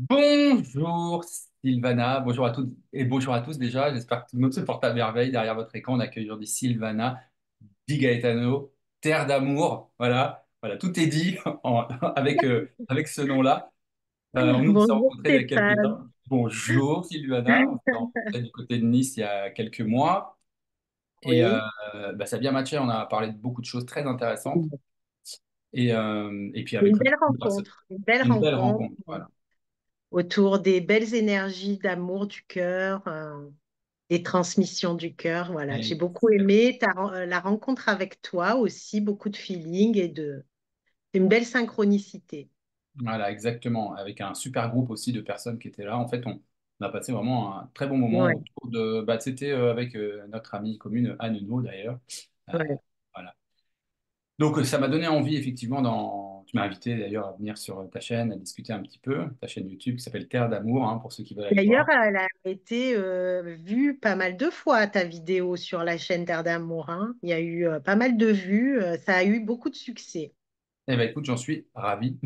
Bonjour Sylvana, bonjour à toutes et bonjour à tous déjà. J'espère que tout le monde se porte à merveille. Derrière votre écran, on accueille aujourd'hui Sylvana Di Gaetano, Terre d'amour. Voilà, voilà, tout est dit avec ce nom-là. Nous s'est Bonjour rencontrés il y a quelques Stéphane. temps. Bonjour Sylvana, on s'est rencontrés du côté de Nice il y a quelques mois et Oui, ça a bien matché. On a parlé de beaucoup de choses très intéressantes et puis une avec belle beaucoup de personnes. rencontre, une belle Une belle rencontre rencontre. Voilà. autour des belles énergies d'amour du cœur, des transmissions du cœur. Voilà, j'ai Et beaucoup aimé la rencontre avec toi aussi, beaucoup de feeling une belle synchronicité. Voilà, exactement. Avec un super groupe aussi de personnes qui étaient là. En fait, on a passé vraiment un très bon moment Ouais, autour de. C'était avec notre amie commune Anne No d'ailleurs. Euh, ouais. voilà. Donc, ça m'a donné envie, effectivement, Tu m'as invité d'ailleurs à venir sur ta chaîne, à discuter un petit peu. Ta chaîne YouTube qui s'appelle Terre d'amour, hein, pour ceux qui veulent aller D'ailleurs, voir. elle a été vue pas mal de fois, ta vidéo sur la chaîne Terre d'Amour, hein. Il y a eu pas mal de vues, ça a eu beaucoup de succès. Eh bien, écoute, j'en suis ravi.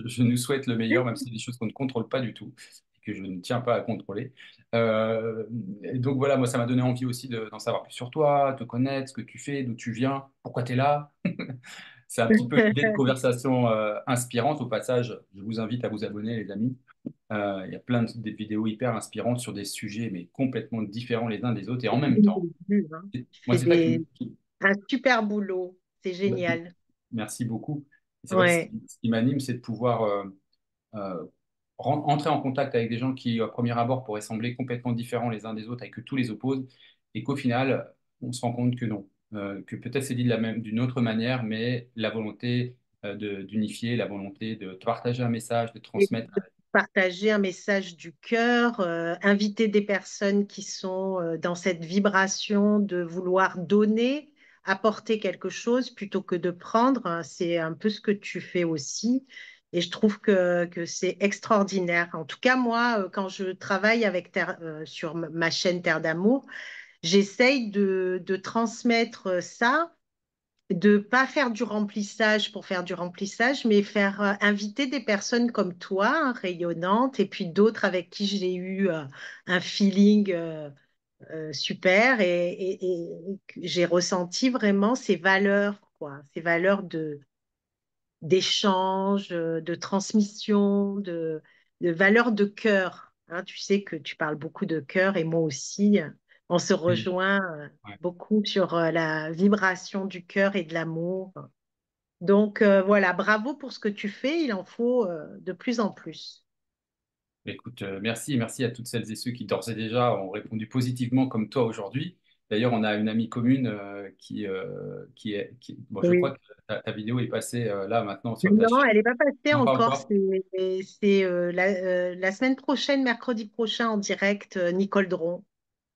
Je nous souhaite le meilleur, même si c'est des choses qu'on ne contrôle pas du tout et que je ne tiens pas à contrôler. Et donc voilà, moi, ça m'a donné envie aussi d'en savoir plus sur toi, te connaître, ce que tu fais, d'où tu viens, pourquoi tu es là. C'est un petit peu l'idée de conversation inspirante. Au passage, je vous invite à vous abonner, les amis. Il y a plein de vidéos hyper inspirantes sur des sujets, mais complètement différents les uns des autres et en même temps. Hein. Tu Moi, fais c'est ça un super boulot. C'est génial. Merci beaucoup. Et c'est vrai que Ouais. ce qui m'anime, c'est de pouvoir euh, entrer en contact avec des gens qui, à premier abord, pourraient sembler complètement différents les uns des autres et que tout les oppose, et qu'au final, on se rend compte que non. Que peut-être c'est dit d'une autre manière, mais la volonté d'unifier, la volonté de partager un message, de Et transmettre. de partager un message du cœur, inviter des personnes qui sont dans cette vibration de vouloir donner, apporter quelque chose plutôt que de prendre, hein. C'est un peu ce que tu fais aussi. Et je trouve que c'est extraordinaire. En tout cas, moi, quand je travaille sur ma chaîne Terre d'amour, j'essaye de transmettre ça, de pas faire du remplissage pour faire du remplissage, mais faire inviter des personnes comme toi, hein, rayonnantes, et puis d'autres avec qui j'ai eu un feeling super et que j'ai ressenti vraiment ces valeurs, quoi, ces valeurs d'échange, de transmission, de valeurs de cœur. Hein. Tu sais que tu parles beaucoup de cœur et moi aussi, on se Oui. rejoint Ouais. beaucoup sur la vibration du cœur et de l'amour. Donc voilà, bravo pour ce que tu fais, il en faut de plus en plus. Écoute, merci, et merci à toutes celles et ceux qui d'ores et déjà ont répondu positivement comme toi aujourd'hui. D'ailleurs, on a une amie commune bon, je crois Oui. que ta vidéo est passée là maintenant sur ta Non, chaîne. elle n'est pas passée Non, pas encore. encore. C'est la semaine prochaine, mercredi prochain en direct, Nicole Dron.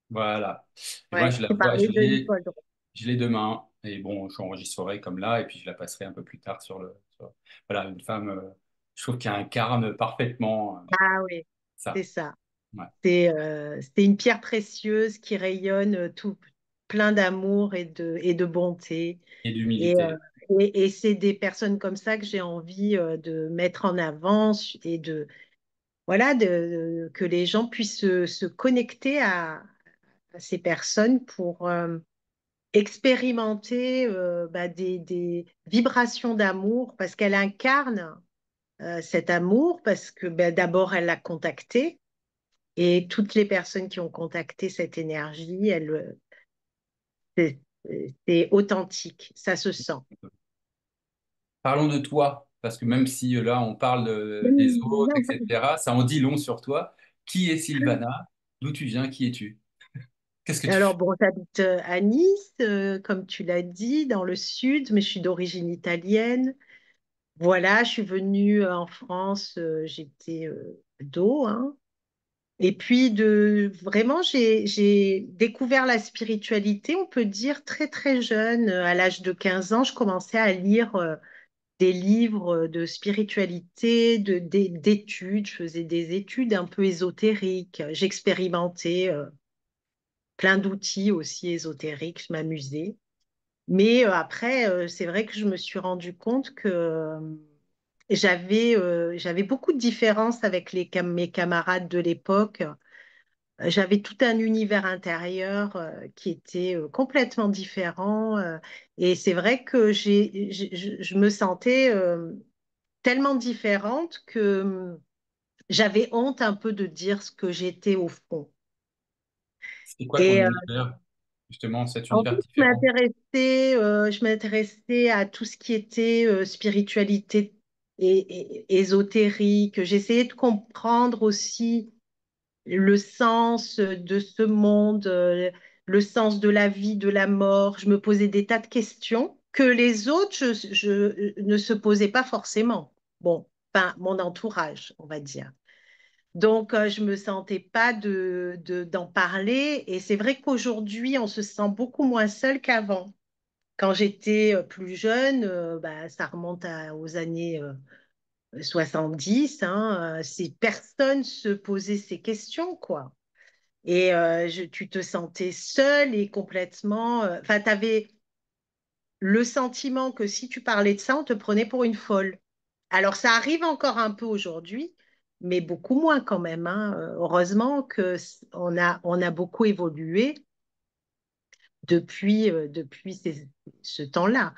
Voilà. Et moi, Ouais, je la tu vois, parlais de Nicole Dron. je l'ai demain. Et bon, je l'enregistrerai comme là, et puis je la passerai un peu plus tard voilà, une femme, je trouve qu'elle incarne parfaitement Ah oui, c'est ça. ça. Ouais. C'est une pierre précieuse qui rayonne tout plein d'amour et de bonté. Et Et, d'humilité. et c'est des personnes comme ça que j'ai envie de mettre en avant et voilà, que les gens puissent se connecter à ces personnes pour expérimenter des vibrations d'amour parce qu'elle incarne cet amour, parce que d'abord elle l'a contacté et toutes les personnes qui ont contacté cette énergie, c'est c'est authentique, ça se sent. Parlons de toi, parce que même si là on parle des autres, etc., ça en dit long sur toi. Qui est Sylvana? D'où tu viens? Qui es-tu? Qu'est-ce que tu fais? Alors bon, j'habite à Nice, comme tu l'as dit, dans le sud, mais je suis d'origine italienne. Voilà, je suis venue en France, j'étais ado, hein. Et puis vraiment, j'ai découvert la spiritualité, on peut dire très très jeune. À l'âge de 15 ans, je commençais à lire des livres de spiritualité, d'études. Je faisais des études un peu ésotériques. J'expérimentais plein d'outils aussi ésotériques, je m'amusais. Mais après, c'est vrai que je me suis rendu compte que j'avais beaucoup de différences avec mes camarades de l'époque. J'avais tout un univers intérieur qui était complètement différent. Et c'est vrai que je me sentais tellement différente que j'avais honte un peu de dire ce que j'étais au fond. C'était quoi ton Et univers, justement, cet en fait, univers différent? je m'intéressais à tout ce qui était spiritualité ésotérique. J'essayais de comprendre aussi le sens de ce monde, le sens de la vie, de la mort. Je me posais des tas de questions que les autres ne se posaient pas forcément. Bon, enfin, mon entourage, on va dire. Donc, je me sentais pas d'en parler. Et c'est vrai qu'aujourd'hui, on se sent beaucoup moins seul qu'avant. Quand j'étais plus jeune, bah, ça remonte aux années 70, hein, personne se posait ces questions, quoi. Et tu te sentais seule et complètement. Enfin, tu avais le sentiment que si tu parlais de ça, on te prenait pour une folle. Alors, ça arrive encore un peu aujourd'hui, mais beaucoup moins quand même, hein. Heureusement on a beaucoup évolué depuis ce temps-là.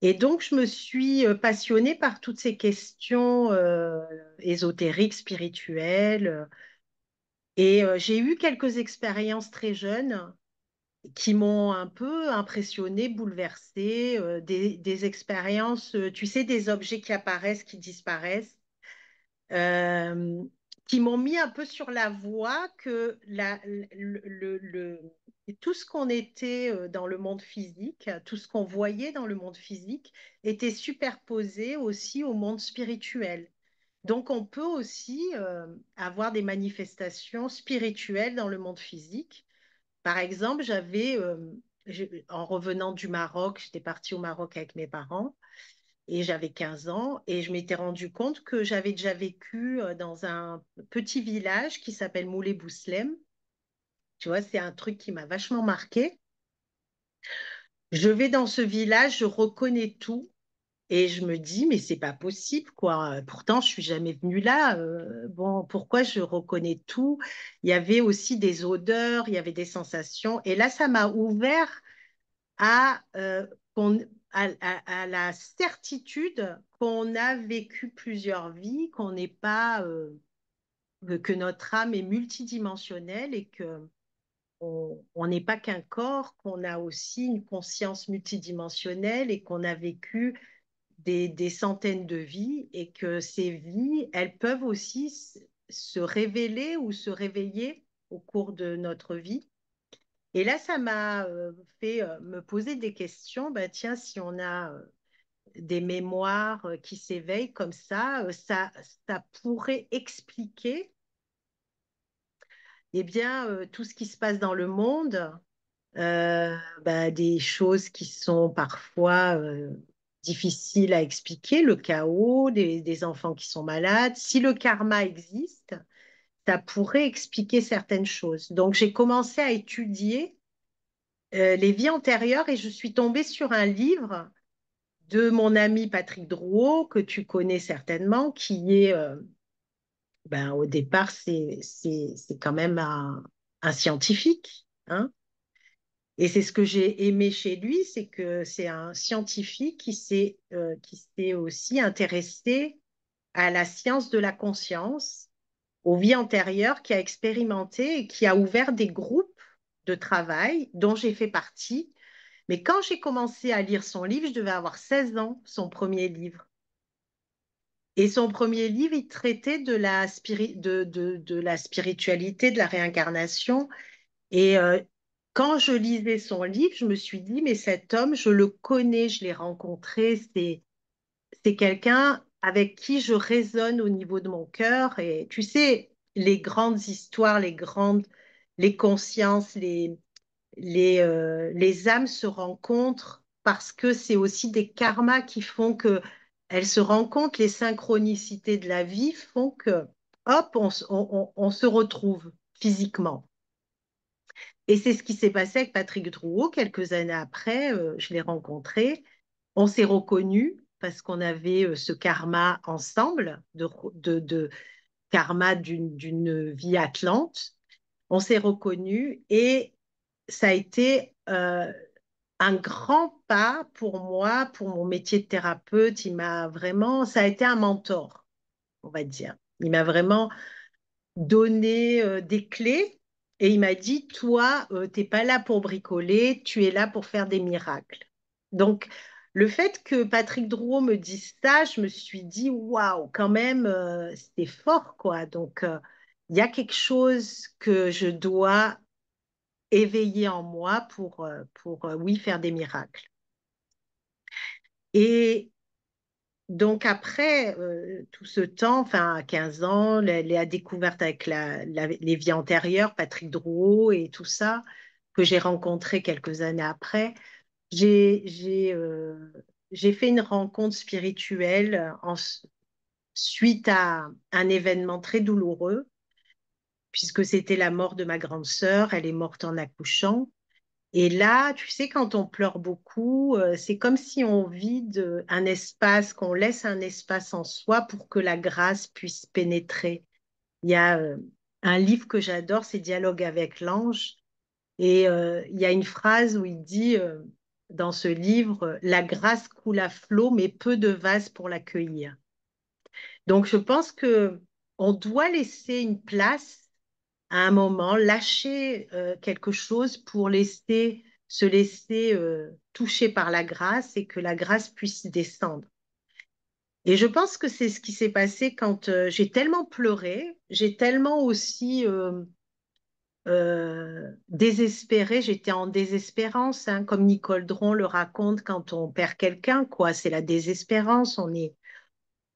Et donc, je me suis passionnée par toutes ces questions ésotériques, spirituelles. Et j'ai eu quelques expériences très jeunes qui m'ont un peu impressionnée, bouleversée, des expériences, tu sais, des objets qui apparaissent, qui disparaissent, euh, qui m'ont mis un peu sur la voie que tout ce qu'on était dans le monde physique, tout ce qu'on voyait dans le monde physique était superposé aussi au monde spirituel. Donc, on peut aussi avoir des manifestations spirituelles dans le monde physique. Par exemple, en revenant du Maroc, j'étais partie au Maroc avec mes parents et j'avais 15 ans et je m'étais rendu compte que j'avais déjà vécu dans un petit village qui s'appelle Moulay-Bouslem. Tu vois, c'est un truc qui m'a vachement marqué. Je vais dans ce village, je reconnais tout et je me dis, mais c'est pas possible, quoi. Pourtant, je suis jamais venue là. Bon, pourquoi je reconnais tout? Il y avait aussi des odeurs, il y avait des sensations. Et là, ça m'a ouvert à, qu'on- à la certitude qu'on a vécu plusieurs vies, qu'on n'est pas, que notre âme est multidimensionnelle et que on n'est pas qu'un corps, qu'on a aussi une conscience multidimensionnelle et qu'on a vécu des centaines de vies et que ces vies, elles peuvent aussi se révéler ou se réveiller au cours de notre vie. Et là, ça m'a fait me poser des questions. Bah, tiens, si on a des mémoires qui s'éveillent comme ça pourrait expliquer eh bien, tout ce qui se passe dans le monde, bah, des choses qui sont parfois difficiles à expliquer, le chaos, des enfants qui sont malades. Si le karma existe, ça pourrait expliquer certaines choses. Donc, j'ai commencé à étudier les vies antérieures et je suis tombée sur un livre de mon ami Patrick Drouot, que tu connais certainement, qui est, ben, au départ, c'est quand même un scientifique, hein. Et c'est ce que j'ai aimé chez lui, c'est que c'est un scientifique qui s'est aussi intéressé à la science de la conscience, aux vies antérieures, qui a expérimenté et qui a ouvert des groupes de travail dont j'ai fait partie. Mais quand j'ai commencé à lire son livre, je devais avoir 16 ans, son premier livre. Et son premier livre, il traitait de la spiritualité, de la réincarnation. Et quand je lisais son livre, je me suis dit, mais cet homme, je le connais, je l'ai rencontré, c'est quelqu'un avec qui je résonne au niveau de mon cœur. Et tu sais, les grandes histoires, les consciences, les âmes se rencontrent parce que c'est aussi des karmas qui font que elles se rencontrent, les synchronicités de la vie font que, hop, on se retrouve physiquement. Et c'est ce qui s'est passé avec Patrick Drouot. Quelques années après, je l'ai rencontré, on s'est reconnus parce qu'on avait ce karma ensemble, de karma d'une vie atlante. On s'est reconnus et ça a été un grand pas pour moi, pour mon métier de thérapeute. Ça a été un mentor, on va dire. Il m'a vraiment donné des clés et il m'a dit, toi, t'es pas là pour bricoler, tu es là pour faire des miracles. Donc, le fait que Patrick Drouot me dise ça, je me suis dit, waouh, quand même, c'était fort, quoi. Donc, il y a quelque chose que je dois éveiller en moi pour oui, faire des miracles. Et donc après tout ce temps, enfin à 15 ans, la découverte avec les vies antérieures, Patrick Drouot et tout ça, que j'ai rencontré quelques années après, j'ai j'ai euh, j'ai fait une rencontre spirituelle suite à un événement très douloureux, puisque c'était la mort de ma grande sœur. Elle est morte en accouchant. Et là, tu sais, quand on pleure beaucoup, c'est comme si on vide un espace, qu'on laisse un espace en soi pour que la grâce puisse pénétrer. Il y a un livre que j'adore, c'est Dialogue avec l'ange. Et il y a une phrase où il dit dans ce livre, la grâce coule à flot, mais peu de vases pour l'accueillir. Donc, je pense que on doit laisser une place à un moment, lâcher quelque chose pour se laisser toucher par la grâce et que la grâce puisse descendre. Et je pense que c'est ce qui s'est passé quand j'ai tellement pleuré, j'ai tellement aussi désespéré, j'étais en désespérance, hein, comme Nicole Dron le raconte quand on perd quelqu'un, quoi. C'est la désespérance,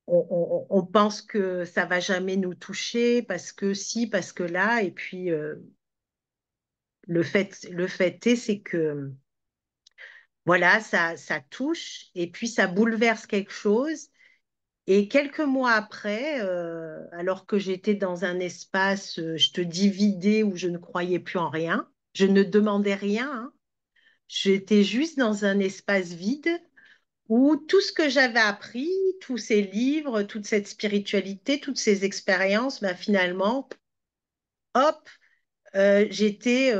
on pense que ça va jamais nous toucher parce que si, parce que là, et puis le fait est, c'est que voilà, ça touche et puis ça bouleverse quelque chose. Et quelques mois après, alors que j'étais dans un espace, je te dis vidé, où je ne croyais plus en rien, je ne demandais rien, hein. J'étais juste dans un espace vide où tout ce que j'avais appris, tous ces livres, toute cette spiritualité, toutes ces expériences, ben finalement, hop, j'étais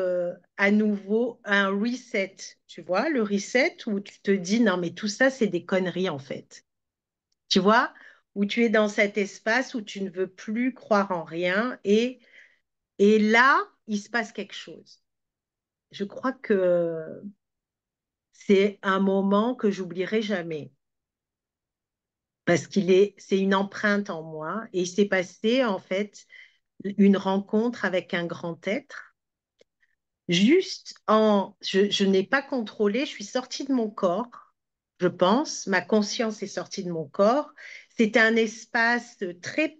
à nouveau un reset. Tu vois, le reset où tu te dis, non, mais tout ça, c'est des conneries en fait. Tu vois, où tu es dans cet espace où tu ne veux plus croire en rien et là, il se passe quelque chose. Je crois que c'est un moment que j'oublierai jamais parce c'est une empreinte en moi et il s'est passé en fait une rencontre avec un grand être. Je n'ai pas contrôlé, je suis sortie de mon corps, je pense, ma conscience est sortie de mon corps. C'était un espace très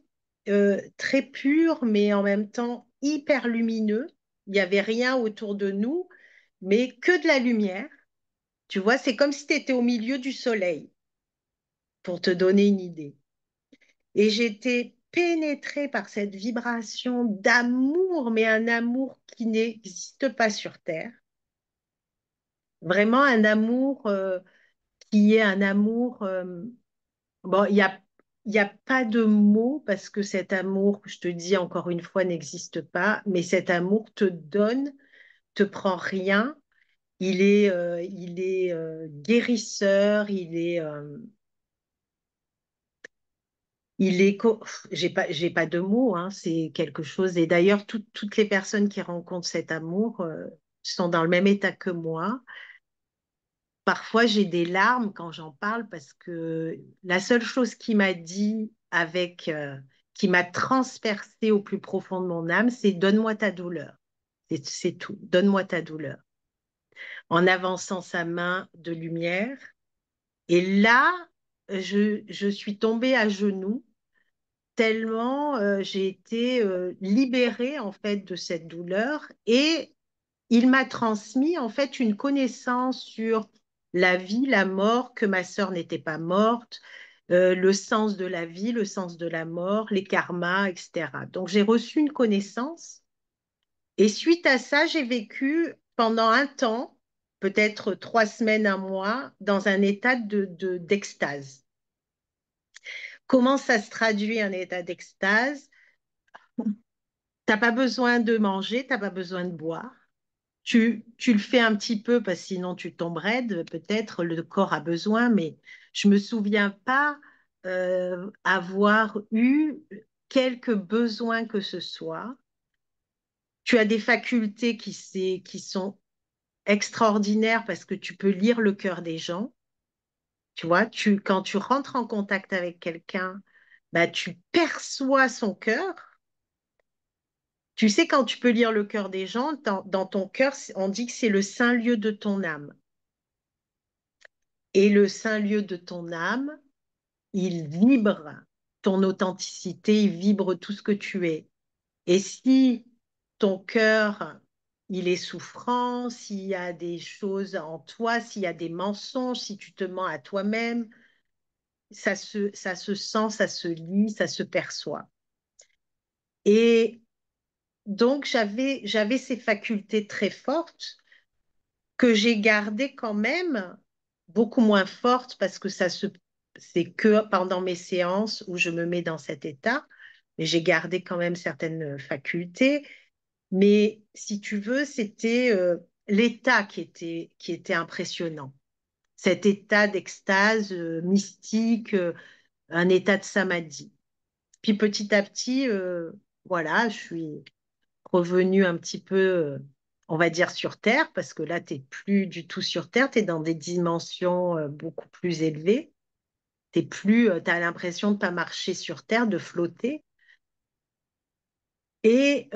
pur, mais en même temps hyper lumineux. Il n'y avait rien autour de nous, mais que de la lumière. Tu vois, c'est comme si tu étais au milieu du soleil, pour te donner une idée. Et j'étais pénétrée par cette vibration d'amour, mais un amour qui n'existe pas sur Terre. Vraiment un amour qui est un amour. Bon, il y a pas de mots parce que cet amour, je te dis encore une fois, n'existe pas, mais cet amour te donne, te prend rien. Il est guérisseur, j'ai pas de mots, hein, c'est quelque chose. Et d'ailleurs, toutes les personnes qui rencontrent cet amour sont dans le même état que moi. Parfois, j'ai des larmes quand j'en parle parce que la seule chose qu'il m'a dit qui m'a transpercé au plus profond de mon âme, c'est donne-moi ta douleur. C'est tout. Donne-moi ta douleur. En avançant sa main de lumière. Et là, je suis tombée à genoux tellement j'ai été libérée en fait de cette douleur et il m'a transmis en fait une connaissance sur la vie, la mort, que ma sœur n'était pas morte, le sens de la vie, le sens de la mort, les karmas, etc. Donc j'ai reçu une connaissance et suite à ça, j'ai vécu pendant un temps, peut-être 3 semaines, un mois, dans un état d'extase. Comment ça se traduit un état d'extase? T'as pas besoin de manger, t'as pas besoin de boire. Tu le fais un petit peu parce que sinon tu tomberais, peut-être le corps a besoin, mais je me souviens pas avoir eu quelques besoins que ce soit. Tu as des facultés qui sont extraordinaires parce que tu peux lire le cœur des gens. Tu vois, quand tu rentres en contact avec quelqu'un, bah, tu perçois son cœur. Tu sais, quand tu peux lire le cœur des gens, dans ton cœur, on dit que c'est le saint lieu de ton âme. Et le saint lieu de ton âme, il vibre ton authenticité, il vibre tout ce que tu es. Et si ton cœur, il est souffrant, s'il y a des choses en toi, s'il y a des mensonges, si tu te mens à toi-même, ça se sent, ça se lit, ça se perçoit. Et donc, j'avais ces facultés très fortes que j'ai gardées quand même, beaucoup moins fortes parce que c'est que pendant mes séances où je me mets dans cet état, mais j'ai gardé quand même certaines facultés. Mais si tu veux, c'était l'état qui était impressionnant. Cet état d'extase mystique, un état de samadhi. Puis petit à petit, voilà, je suis revenue un petit peu, on va dire, sur Terre, parce que là, tu n'es plus du tout sur Terre, tu es dans des dimensions beaucoup plus élevées. T'es plus, tu as l'impression de ne pas marcher sur Terre, de flotter. Et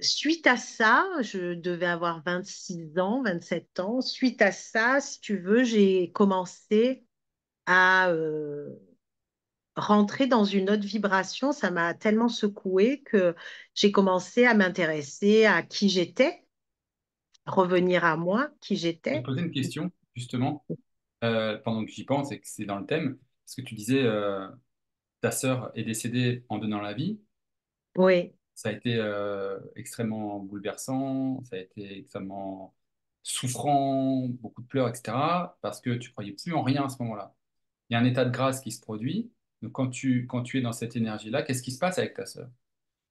suite à ça, je devais avoir 26 ans, 27 ans. Suite à ça, si tu veux, j'ai commencé à rentrer dans une autre vibration. Ça m'a tellement secouée que j'ai commencé à m'intéresser à qui j'étais, revenir à moi, qui Je vais te j'étais. poser une question, justement, pendant que j'y pense et que c'est dans le thème. Parce que tu disais, ta sœur est décédée en donnant la vie. Oui, Ça a été extrêmement bouleversant, ça a été extrêmement souffrant, beaucoup de pleurs, etc. Parce que tu croyais plus en rien à ce moment-là. Il y a un état de grâce qui se produit. Donc quand tu es dans cette énergie-là, qu'est-ce qui se passe avec ta sœur?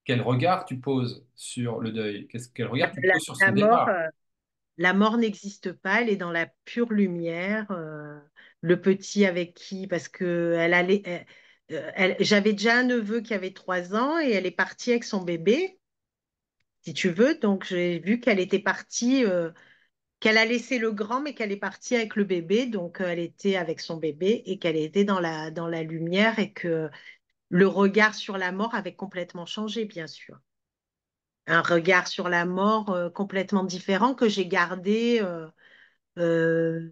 Quel regard tu poses sur le deuil? Quel regard tu la, poses sur son la mort, départ? la mort n'existe pas, elle est dans la pure lumière. Le petit avec qui, parce que j'avais déjà un neveu qui avait 3 ans et elle est partie avec son bébé, si tu veux. Donc j'ai vu qu'elle était partie, qu'elle a laissé le grand, mais qu'elle est partie avec le bébé. Donc elle était avec son bébé et qu'elle était dans la lumière et que le regard sur la mort avait complètement changé, bien sûr. Un regard sur la mort complètement différent que j'ai gardé.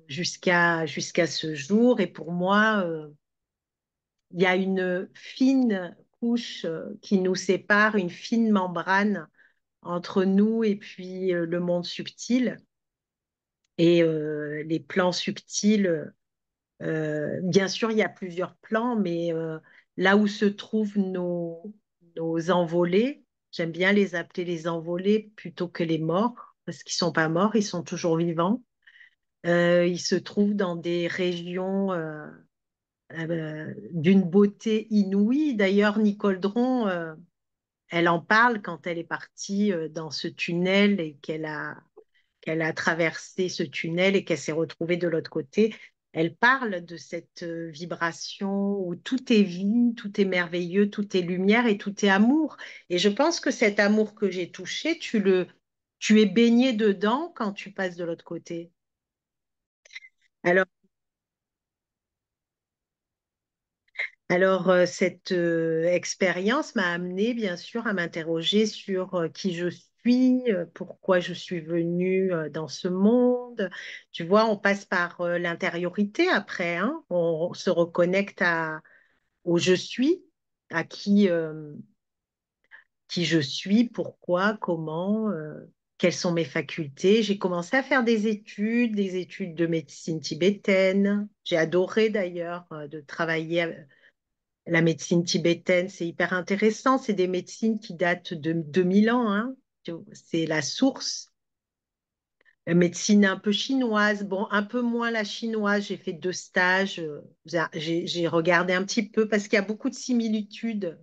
Jusqu'à ce jour. Et pour moi, il y a une fine couche qui nous sépare, une fine membrane entre nous et puis le monde subtil. Et les plans subtils, bien sûr, il y a plusieurs plans, mais là où se trouvent nos envolés, j'aime bien les appeler les envolés plutôt que les morts, parce qu'ils sont pas morts, ils sont toujours vivants. Ils se trouvent dans des régions d'une beauté inouïe. D'ailleurs, Nicole Dron, elle en parle quand elle est partie dans ce tunnel et qu'elle a traversé ce tunnel et qu'elle s'est retrouvée de l'autre côté. Elle parle de cette vibration où tout est vie, tout est merveilleux, tout est lumière et tout est amour. Et je pense que cet amour que j'ai touché, tu es baigné dedans quand tu passes de l'autre côté. Alors, cette expérience m'a amené, bien sûr, à m'interroger sur qui je suis, pourquoi je suis venue dans ce monde. Tu vois, on passe par l'intériorité après, hein. On se reconnecte au je suis, à qui je suis, pourquoi, comment, quelles sont mes facultés. J'ai commencé à faire des études de médecine tibétaine. J'ai adoré d'ailleurs de travailler la médecine tibétaine, c'est hyper intéressant. C'est des médecines qui datent de 2000 ans, hein. C'est la source. médecine un peu chinoise, bon, un peu moins la chinoise, j'ai fait 2 stages, j'ai regardé un petit peu parce qu'il y a beaucoup de similitudes.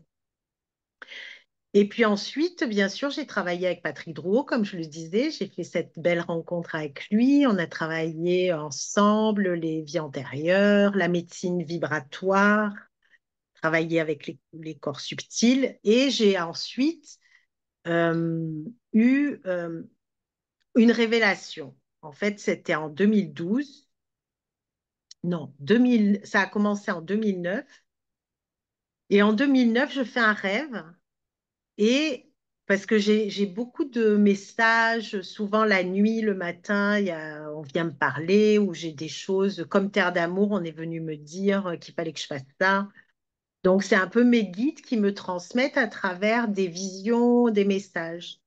Et puis ensuite, bien sûr, j'ai travaillé avec Patrick Drouot, comme je le disais, j'ai fait cette belle rencontre avec lui, on a travaillé ensemble les vies antérieures, la médecine vibratoire, travaillé avec les corps subtils, et j'ai ensuite euh, eu une révélation. En fait, c'était en 2012. Non, 2000, ça a commencé en 2009. Et en 2009, je fais un rêve. Et parce que j'ai beaucoup de messages, souvent la nuit, le matin, on vient me parler ou j'ai des choses comme Terre d'amour, on est venu me dire qu'il fallait que je fasse ça. Donc, c'est un peu mes guides qui me transmettent à travers des visions, des messages.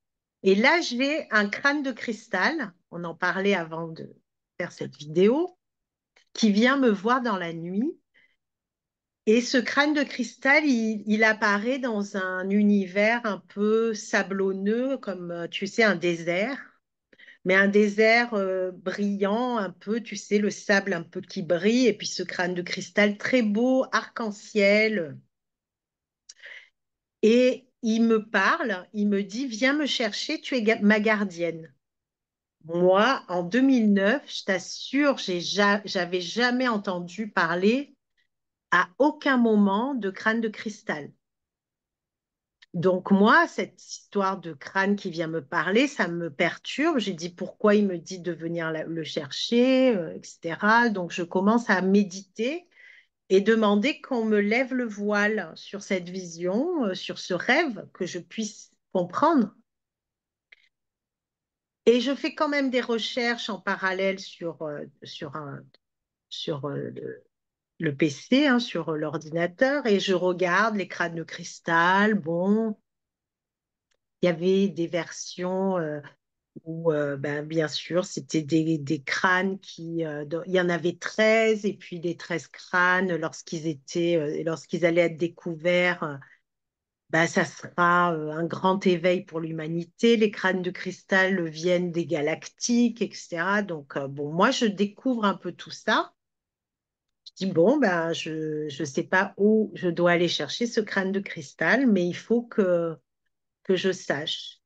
Et là, j'ai un crâne de cristal, on en parlait avant de faire cette vidéo, qui vient me voir dans la nuit. Et ce crâne de cristal, il apparaît dans un univers un peu sablonneux, comme tu sais, un désert, mais un désert brillant, un peu, tu sais, le sable un peu qui brille, et puis ce crâne de cristal très beau, arc-en-ciel. Et il me parle, il me dit, viens me chercher, tu es ma gardienne. Moi, en 2009, je t'assure, j'avais jamais entendu parler à aucun moment de crâne de cristal. Donc moi, cette histoire de crâne qui vient me parler, ça me perturbe. J'ai dit pourquoi il me dit de venir le chercher, etc. Donc je commence à méditer et demander qu'on me lève le voile sur cette vision, sur ce rêve, que je puisse comprendre. Et je fais quand même des recherches en parallèle sur le PC, hein, sur l'ordinateur, et je regarde les crânes de cristal. Bon, il y avait des versions où, ben, bien sûr, c'était des crânes il y en avait 13, et puis les 13 crânes, lorsqu'ils allaient être découverts, ben, ça sera un grand éveil pour l'humanité. Les crânes de cristal viennent des galactiques, etc. Donc, bon, moi, je découvre un peu tout ça. Je dis, bon, ben, je ne sais pas où je dois aller chercher ce crâne de cristal, mais il faut que je sache.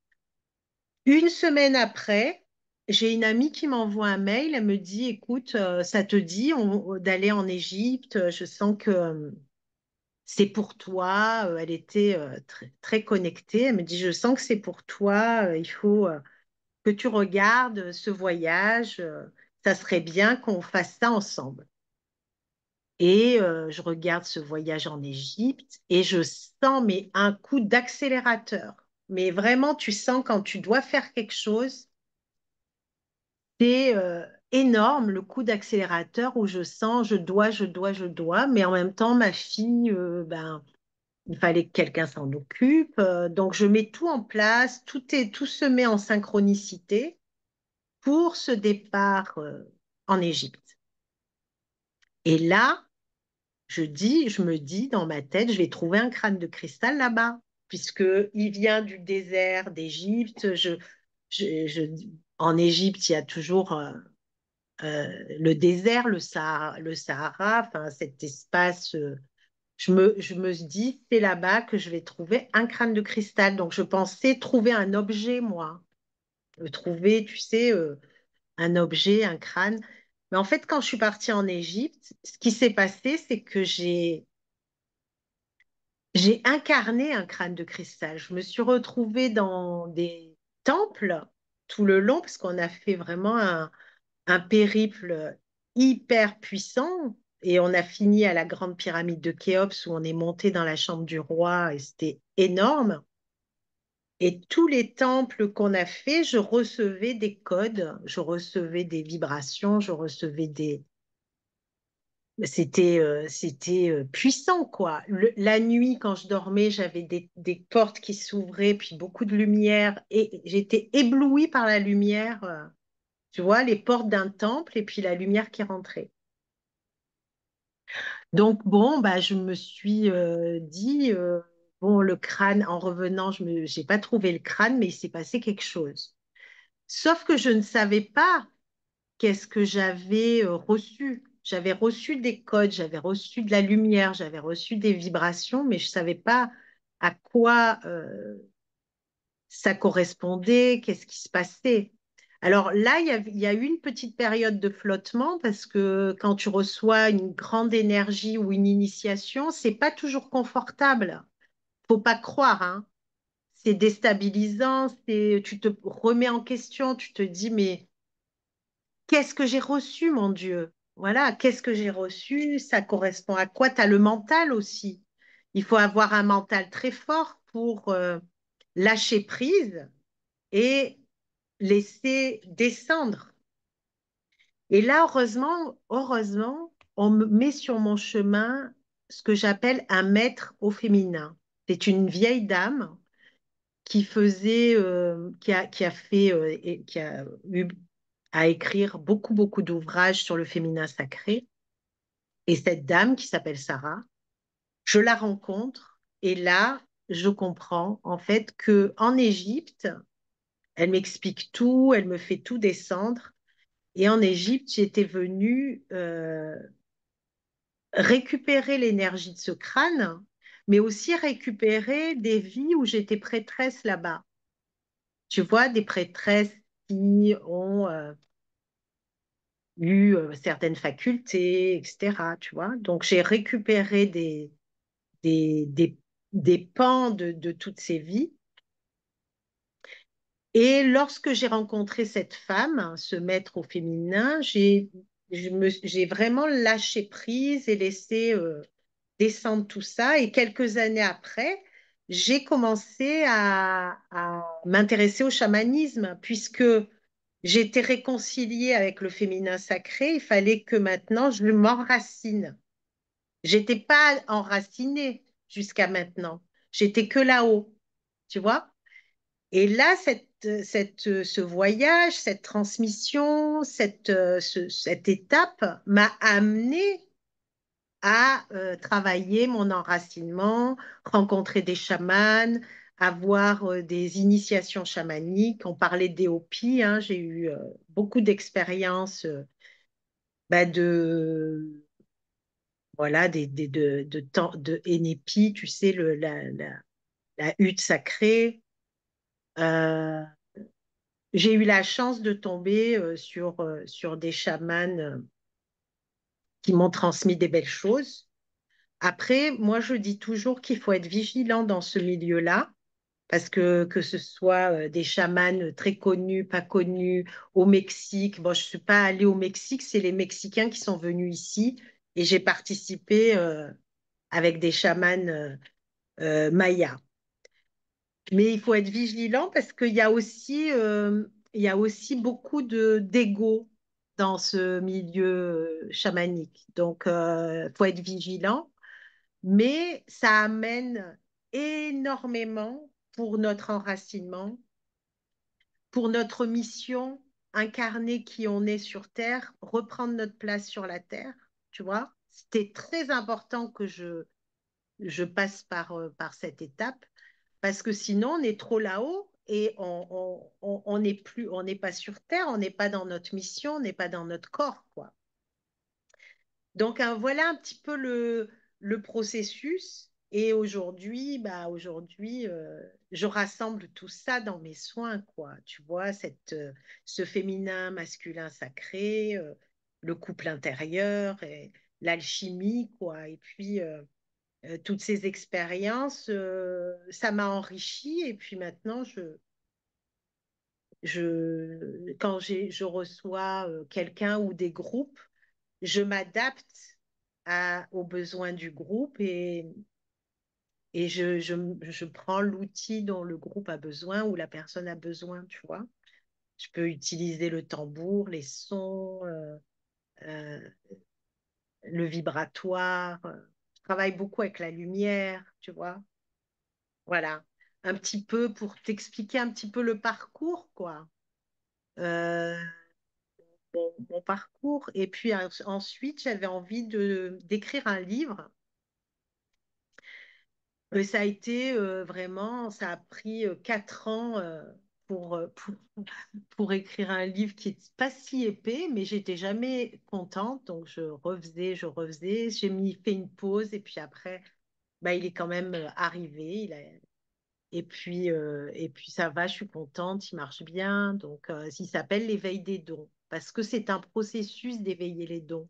Une semaine après, j'ai une amie qui m'envoie un mail. Elle me dit, écoute, ça te dit d'aller en Égypte. Je sens que c'est pour toi. Elle était très, très connectée. Elle me dit, je sens que c'est pour toi. Il faut que tu regardes ce voyage. Ça serait bien qu'on fasse ça ensemble. Et je regarde ce voyage en Égypte et je sens mais un coup d'accélérateur. Mais vraiment, tu sens quand tu dois faire quelque chose, c'est énorme le coup d'accélérateur où je sens je dois, mais en même temps, ma fille, ben, il fallait que quelqu'un s'en occupe. Donc, je mets tout en place, tout se met en synchronicité pour ce départ en Égypte. Et là, je me dis dans ma tête, je vais trouver un crâne de cristal là-bas, puisque il vient du désert d'Égypte. En Égypte, il y a toujours le désert, le Sahara, enfin cet espace. Je me dis, c'est là-bas que je vais trouver un crâne de cristal. Donc, je pensais trouver un objet, moi. Trouver, tu sais, un objet, un crâne. Mais en fait, quand je suis partie en Égypte, ce qui s'est passé, c'est que j'ai incarné un crâne de cristal. Je me suis retrouvée dans des temples tout le long, parce qu'on a fait vraiment un périple hyper puissant. Et on a fini à la grande pyramide de Khéops où on est monté dans la chambre du roi et c'était énorme. Et tous les temples qu'on a fait, je recevais des codes, je recevais des vibrations, je recevais des, c'était puissant, quoi. La nuit, quand je dormais, j'avais des portes qui s'ouvraient, puis beaucoup de lumière, et j'étais éblouie par la lumière, tu vois, les portes d'un temple, et puis la lumière qui rentrait. Donc, bon, bah, je me suis dit, bon, le crâne, en revenant, j'ai pas trouvé le crâne, mais il s'est passé quelque chose. Sauf que je ne savais pas qu'est-ce que j'avais reçu. J'avais reçu des codes, j'avais reçu de la lumière, j'avais reçu des vibrations, mais je ne savais pas à quoi ça correspondait, qu'est-ce qui se passait. Alors là, il y a eu une petite période de flottement parce que quand tu reçois une grande énergie ou une initiation, c'est pas toujours confortable. Faut pas croire, hein. C'est déstabilisant, tu te remets en question, tu te dis, mais qu'est-ce que j'ai reçu, mon Dieu? Voilà, qu'est-ce que j'ai reçu? Ça correspond à quoi? Tu as le mental aussi. Il faut avoir un mental très fort pour lâcher prise et laisser descendre. Et là, heureusement, on me met sur mon chemin ce que j'appelle un maître au féminin. C'est une vieille dame qui qui a fait, et qui a eu à écrire beaucoup d'ouvrages sur le féminin sacré. Et cette dame qui s'appelle Sarah, je la rencontre et là, je comprends en fait que en Égypte, elle m'explique tout, elle me fait tout descendre. Et en Égypte, j'étais venue récupérer l'énergie de ce crâne, mais aussi récupérer des vies où j'étais prêtresse là-bas. Tu vois, des prêtresses qui ont eu certaines facultés, etc. Tu vois, donc j'ai récupéré des, des, des pans de toutes ces vies. Et lorsque j'ai rencontré cette femme, ce maître au féminin, j'ai vraiment lâché prise et laissé descendre tout ça. Et quelques années après, j'ai commencé à m'intéresser au chamanisme, puisque j'étais réconciliée avec le féminin sacré. Il fallait que maintenant je m'enracine. J'étais pas enracinée jusqu'à maintenant. J'étais que là-haut, tu vois? Et là, ce voyage, cette transmission, cette étape m'a amenée à travailler mon enracinement, rencontrer des chamans, avoir des initiations chamaniques. On parlait d'EOP, hein, j'ai eu beaucoup d'expériences de voilà temps de NEPI, tu sais la hutte sacrée. Euh, j'ai eu la chance de tomber sur des chamans qui m'ont transmis des belles choses. Après, moi, je dis toujours qu'il faut être vigilant dans ce milieu-là, parce que ce soit des chamans très connus, pas connus, au Mexique. Bon, je ne suis pas allée au Mexique, c'est les Mexicains qui sont venus ici et j'ai participé avec des chamans mayas. Mais il faut être vigilant parce il y a aussi beaucoup d'ego dans ce milieu chamanique. Donc, il faut être vigilant. Mais ça amène énormément pour notre enracinement, pour notre mission, incarner qui on est sur Terre, reprendre notre place sur la Terre, tu vois. C'était très important que je passe par cette étape parce que sinon on est trop là-haut et on n'est plus, on n'est pas sur Terre, on n'est pas dans notre mission, on n'est pas dans notre corps, quoi. Donc voilà un petit peu le processus. Et aujourd'hui, je rassemble tout ça dans mes soins, quoi. Tu vois, ce féminin, masculin sacré, le couple intérieur, et l'alchimie, quoi. Et puis, toutes ces expériences, ça m'a enrichi. Et puis maintenant, je reçois quelqu'un ou des groupes, je m'adapte aux besoins du groupe et je prends l'outil dont le groupe a besoin ou la personne a besoin, tu vois. Je peux utiliser le tambour, les sons, euh, le vibratoire. Je travaille beaucoup avec la lumière, tu vois. Voilà. Un petit peu pour t'expliquer un petit peu le parcours, quoi. Euh, mon parcours. Et puis ensuite, j'avais envie d'écrire un livre. Ça a été vraiment, ça a pris 4 ans pour écrire un livre qui est pas si épais, mais j'étais jamais contente, donc je refaisais, fait une pause, et puis après, bah, il est quand même arrivé, et puis ça va, je suis contente, il marche bien, donc il s'appelle l'éveil des dons, parce que c'est un processus d'éveiller les dons.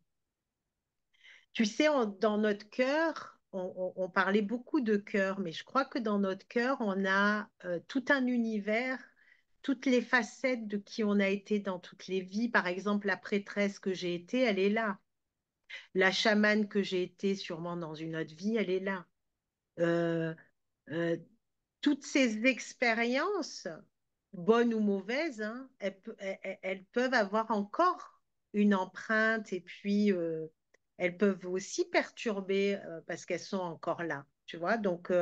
Tu sais, dans notre cœur, on parlait beaucoup de cœur, mais je crois que dans notre cœur, on a tout un univers, toutes les facettes de qui on a été dans toutes les vies. Par exemple, la prêtresse que j'ai été, elle est là. La chamane que j'ai été, sûrement dans une autre vie, elle est là. Euh, euh, Toutes ces expériences, bonnes ou mauvaises, hein, elles peuvent avoir encore une empreinte et puis elles peuvent aussi perturber parce qu'elles sont encore là, tu vois. Donc,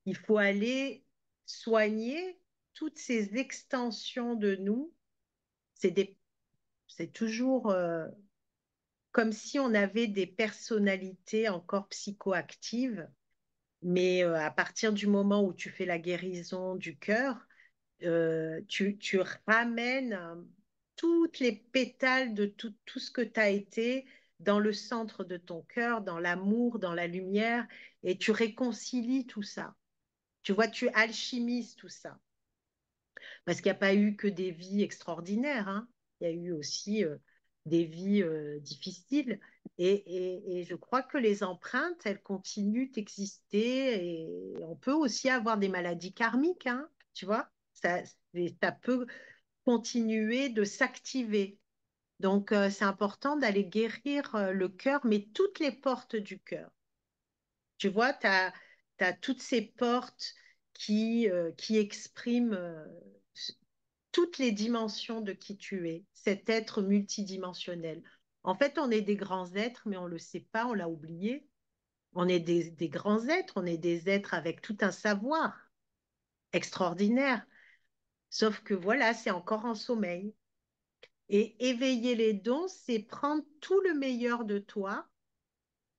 il faut aller soigner toutes ces extensions de nous. C'est des, c'est toujours comme si on avait des personnalités encore psychoactives, mais à partir du moment où tu fais la guérison du cœur, tu ramènes toutes les pétales de tout ce que tu as été dans le centre de ton cœur, dans l'amour, dans la lumière, et tu réconcilies tout ça. Tu vois, tu alchimises tout ça. Parce qu'il n'y a pas eu que des vies extraordinaires, hein. Il y a eu aussi des vies difficiles. Et je crois que les empreintes, elles continuent d'exister. Et on peut aussi avoir des maladies karmiques, hein, tu vois. Ça peut continuer de s'activer. Donc, c'est important d'aller guérir le cœur, mais toutes les portes du cœur. Tu vois, tu as toutes ces portes qui expriment toutes les dimensions de qui tu es, cet être multidimensionnel. En fait, on est des grands êtres, mais on ne le sait pas, on l'a oublié. On est des grands êtres, on est des êtres avec tout un savoir extraordinaire. Sauf que voilà, c'est encore en sommeil. Et éveiller les dons, c'est prendre tout le meilleur de toi.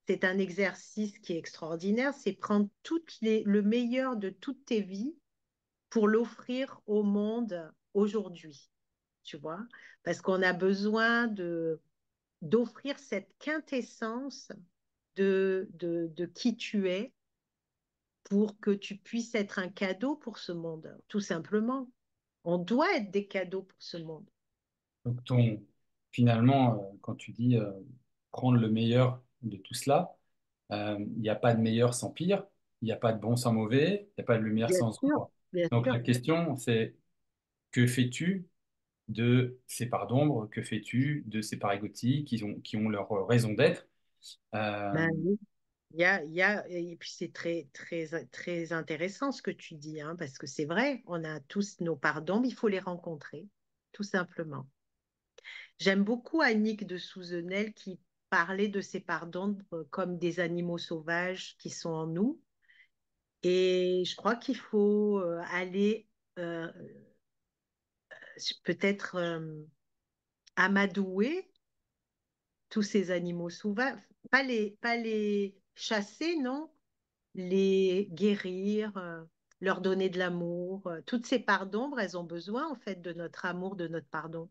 C'est un exercice qui est extraordinaire, c'est prendre le meilleur de toutes tes vies pour l'offrir au monde aujourd'hui, tu vois, parce qu'on a besoin d'offrir cette quintessence de qui tu es pour que tu puisses être un cadeau pour ce monde, tout simplement. On doit être des cadeaux pour ce monde. Donc, finalement, quand tu dis prendre le meilleur de tout cela, il n'y a pas de meilleur sans pire, il n'y a pas de bon sans mauvais, il n'y a pas de lumière Bien sans sûr, ombre. bien Donc, sûr. la question, c'est que fais-tu de ces parts d'ombre, que fais-tu de ces parts égotiques qui ont leur raison d'être? Euh, Ben oui. Et puis c'est très, très, très intéressant ce que tu dis, hein, parce que c'est vrai, on a tous nos pardons, mais il faut les rencontrer, tout simplement. J'aime beaucoup Annick de Souzenel qui parlait de ces pardons comme des animaux sauvages qui sont en nous. Et je crois qu'il faut aller euh, peut-être amadouer tous ces animaux sauvages, pas les chasser, non, les guérir, leur donner de l'amour. Toutes ces parts d'ombre, elles ont besoin en fait de notre amour, de notre pardon.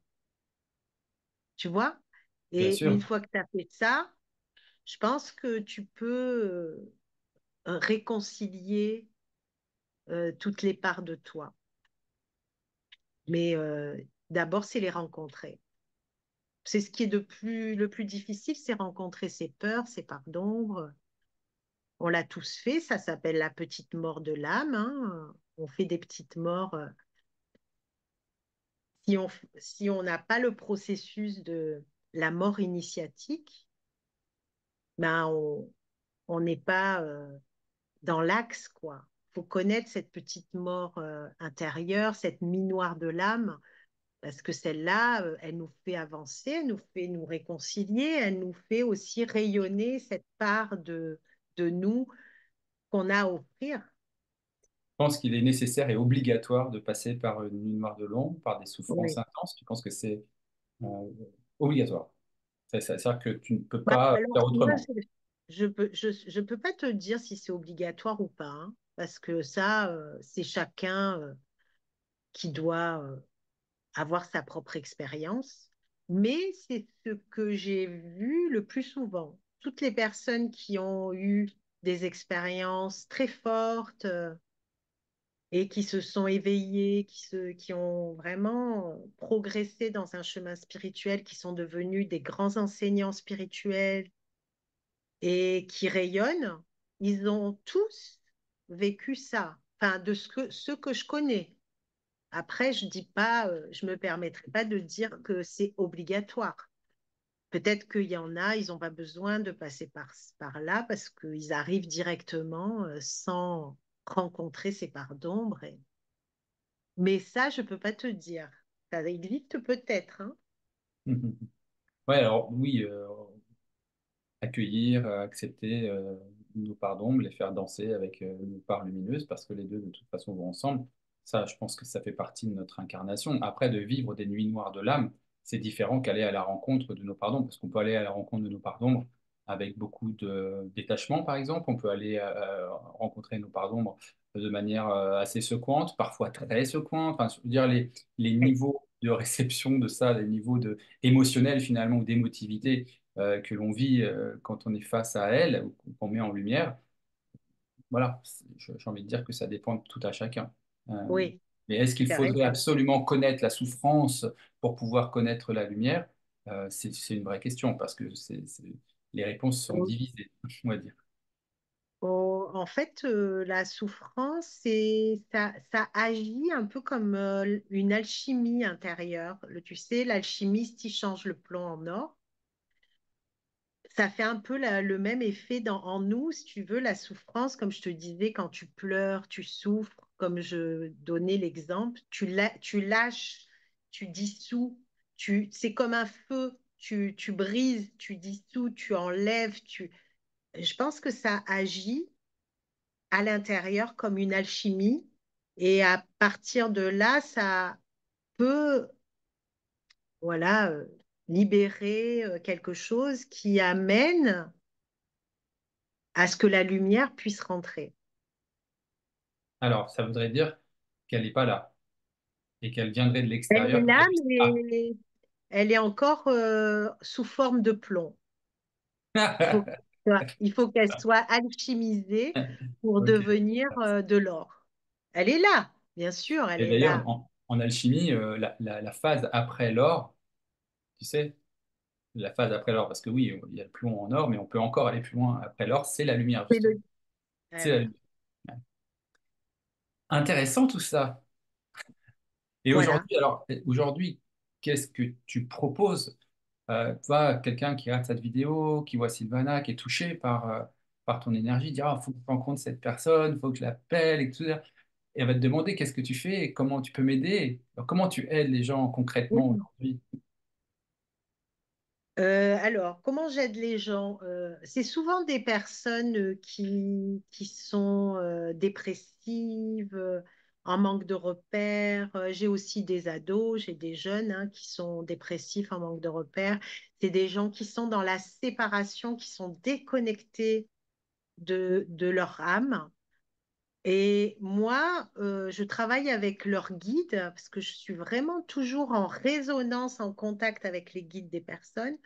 Tu vois? bien Et une sûr. fois que tu as fait ça, je pense que tu peux réconcilier toutes les parts de toi. Mais d'abord, c'est les rencontrer. C'est ce qui est le plus difficile, c'est rencontrer ses peurs, ses parts d'ombre. On l'a tous fait, ça s'appelle la petite mort de l'âme, hein. On fait des petites morts. Si on n'a pas le processus de la mort initiatique, ben on n'est pas dans l'axe, quoi. Il faut connaître cette petite mort intérieure, cette minoire de l'âme, parce que celle-là, elle nous fait avancer, elle nous fait nous réconcilier, elle nous fait aussi rayonner cette part de nous qu'on a à offrir. Je pense qu'il est nécessaire et obligatoire de passer par une nuit noire de l'ombre, par des souffrances Oui. intenses. Tu penses que c'est euh, obligatoire. C'est-à-dire que tu ne peux Bah, pas alors, faire moi, autrement. je peux pas te dire si c'est obligatoire ou pas, hein, parce que ça, c'est chacun. qui doit avoir sa propre expérience, mais c'est ce que j'ai vu le plus souvent. Toutes les personnes qui ont eu des expériences très fortes et qui se sont éveillées, qui ont vraiment progressé dans un chemin spirituel, qui sont devenus des grands enseignants spirituels et qui rayonnent, ils ont tous vécu ça, enfin de ce que je connais. Après, je dis pas, je me permettrai pas de dire que c'est obligatoire. Peut-être qu'il y en a, ils n'ont pas besoin de passer par là parce qu'ils arrivent directement sans rencontrer ces parts d'ombre. Mais ça, je peux pas te dire. Ça existe peut-être, hein. Ouais, alors oui, accueillir, accepter nos parts d'ombre, les faire danser avec nos parts lumineuses, parce que les deux, de toute façon, vont ensemble. Ça, je pense que ça fait partie de notre incarnation. Après, de vivre des nuits noires de l'âme, c'est différent qu'aller à la rencontre de nos parts d'ombre, parce qu'on peut aller à la rencontre de nos parts d'ombre avec beaucoup de détachement, par exemple. On peut aller rencontrer nos parts d'ombre de manière assez secouante, parfois très secouante. Enfin, je veux dire, les niveaux de réception de ça, les niveaux émotionnels, finalement, ou d'émotivité que l'on vit quand on est face à elle ou qu'on met en lumière, voilà, j'ai envie de dire que ça dépend de tout à chacun. Euh, Oui, mais est-ce qu'il tu as faudrait raison. absolument connaître la souffrance pour pouvoir connaître la lumière? C'est une vraie question parce que les réponses sont divisées, on va dire. En fait, la souffrance, ça agit un peu comme une alchimie intérieure. Tu sais, l'alchimiste, il change le plomb en or. Ça fait un peu le même effet en nous, si tu veux, la souffrance, comme je te disais, quand tu pleures, tu souffres, comme je donnais l'exemple, tu lâches, tu dissous, c'est comme un feu, tu brises, tu dissous, tu enlèves, je pense que ça agit à l'intérieur comme une alchimie. Et à partir de là, ça peut, voilà, libérer quelque chose qui amène à ce que la lumière puisse rentrer. Alors, ça voudrait dire qu'elle n'est pas là et qu'elle viendrait de Elle est l'extérieur. là, Ah, mais elle est encore sous forme de plomb. Il faut, il faut qu'elle soit alchimisée pour ok. devenir de l'or. Elle est là, bien sûr, elle Et est d'ailleurs, là. en alchimie, la phase après l'or, tu sais, la phase après l'or, parce que oui, il y a le plomb en or, mais on peut encore aller plus loin après l'or, c'est la lumière, C'est justement. C'est la voilà. lumière. Ouais. Intéressant tout ça. Et Voilà. aujourd'hui, qu'est-ce que tu proposes? Tu vois, quelqu'un qui regarde cette vidéo, qui voit Sylvana, qui est touché par ton énergie, dit, ah, faut que je rencontre cette personne, faut que je l'appelle, et tout ça. Et elle va te demander qu'est-ce que tu fais, et comment tu peux m'aider. Alors, comment tu aides les gens concrètement Oui. aujourd'hui? Alors, comment j'aide les gens? C'est souvent des personnes qui sont dépressives, en manque de repères. J'ai aussi des ados, j'ai des jeunes hein, qui sont dépressifs, en manque de repères. C'est des gens qui sont dans la séparation, qui sont déconnectés de leur âme. Et moi, je travaille avec leurs guides parce que je suis vraiment toujours en résonance, en contact avec les guides des personnes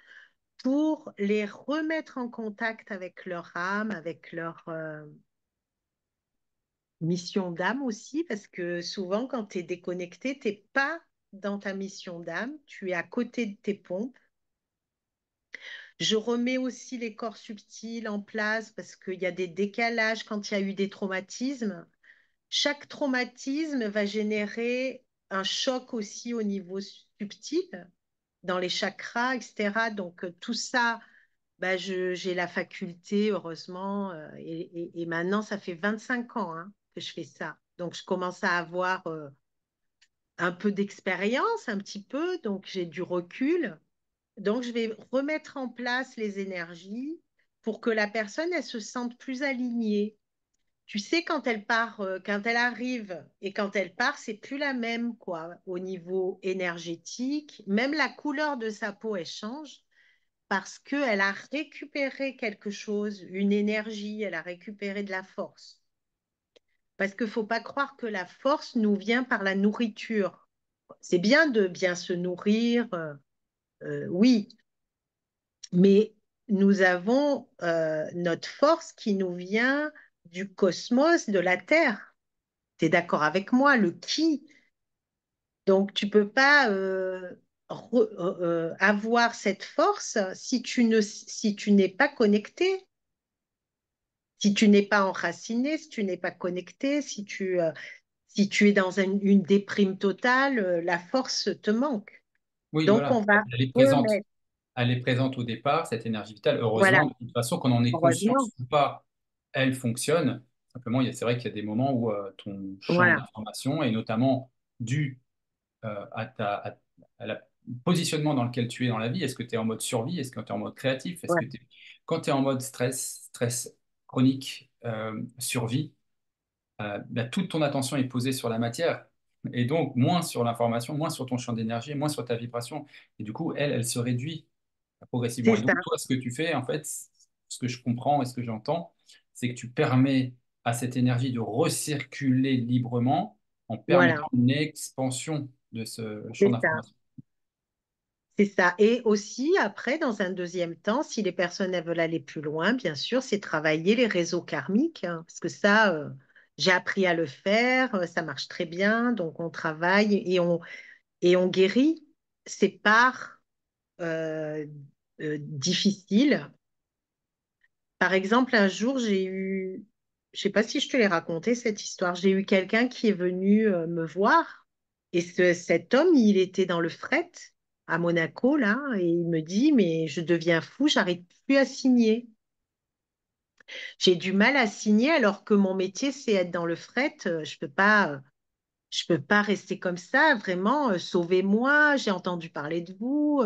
pour les remettre en contact avec leur âme, avec leur mission d'âme aussi, parce que souvent, quand tu es déconnecté, tu n'es pas dans ta mission d'âme, tu es à côté de tes pompes. Je remets aussi les corps subtils en place parce qu'il y a des décalages quand il y a eu des traumatismes. Chaque traumatisme va générer un choc aussi au niveau subtil, dans les chakras, etc. Donc, tout ça, bah, j'ai la faculté, heureusement, et maintenant, ça fait 25 ans hein, que je fais ça. Donc, je commence à avoir un peu d'expérience, un petit peu, donc j'ai du recul. Donc, je vais remettre en place les énergies pour que la personne, elle se sente plus alignée. Tu sais, quand elle part, quand elle arrive et quand elle part, c'est plus la même, quoi, au niveau énergétique. Même la couleur de sa peau, elle change parce qu'elle a récupéré quelque chose, une énergie, elle a récupéré de la force. Parce qu'il ne faut pas croire que la force nous vient par la nourriture. C'est bien de bien se nourrir, oui, mais nous avons notre force qui nous vient du cosmos, de la Terre. Tu es d'accord avec moi, le qui. Donc, tu peux pas avoir cette force si tu n'es pas connecté, si tu n'es pas enraciné, si tu n'es pas connecté, si tu es dans une déprime totale, la force te manque. Oui, Donc, voilà, on va elle est présente. remettre. Elle est présente au départ, cette énergie vitale. Voilà, Heureusement, de toute façon, qu'on en ait heureusement. conscience ou pas, elle fonctionne. Simplement, c'est vrai qu'il y a des moments où ton champ Voilà, d'information, et notamment dû à la positionnement dans lequel tu es dans la vie, est-ce que tu es en mode survie, est-ce que tu es en mode créatif, est-ce ouais, que quand tu es en mode stress chronique, survie, bah, toute ton attention est posée sur la matière, et donc moins sur l'information, moins sur ton champ d'énergie, moins sur ta vibration. Et du coup, elle se réduit progressivement. c'est Et ça. donc, toi, ce que tu fais, en fait, ce que je comprends et ce que j'entends, c'est que tu permets à cette énergie de recirculer librement en Voilà, permettant une expansion de ce champ c'est ça. d'information. C'est ça. Et aussi, après, dans un deuxième temps, si les personnes elles veulent aller plus loin, bien sûr, c'est travailler les réseaux karmiques, hein, parce que ça, j'ai appris à le faire, ça marche très bien. Donc, on travaille et on guérit ces parts euh, difficiles. Par exemple, un jour, je sais pas si je te l'ai raconté cette histoire, j'ai eu quelqu'un qui est venu me voir et cet homme, il était dans le fret à Monaco, là, et il me dit, mais je deviens fou, j'arrive plus à signer. J'ai du mal à signer alors que mon métier, c'est être dans le fret. Je peux pas rester comme ça, vraiment, sauvez-moi, j'ai entendu parler de vous,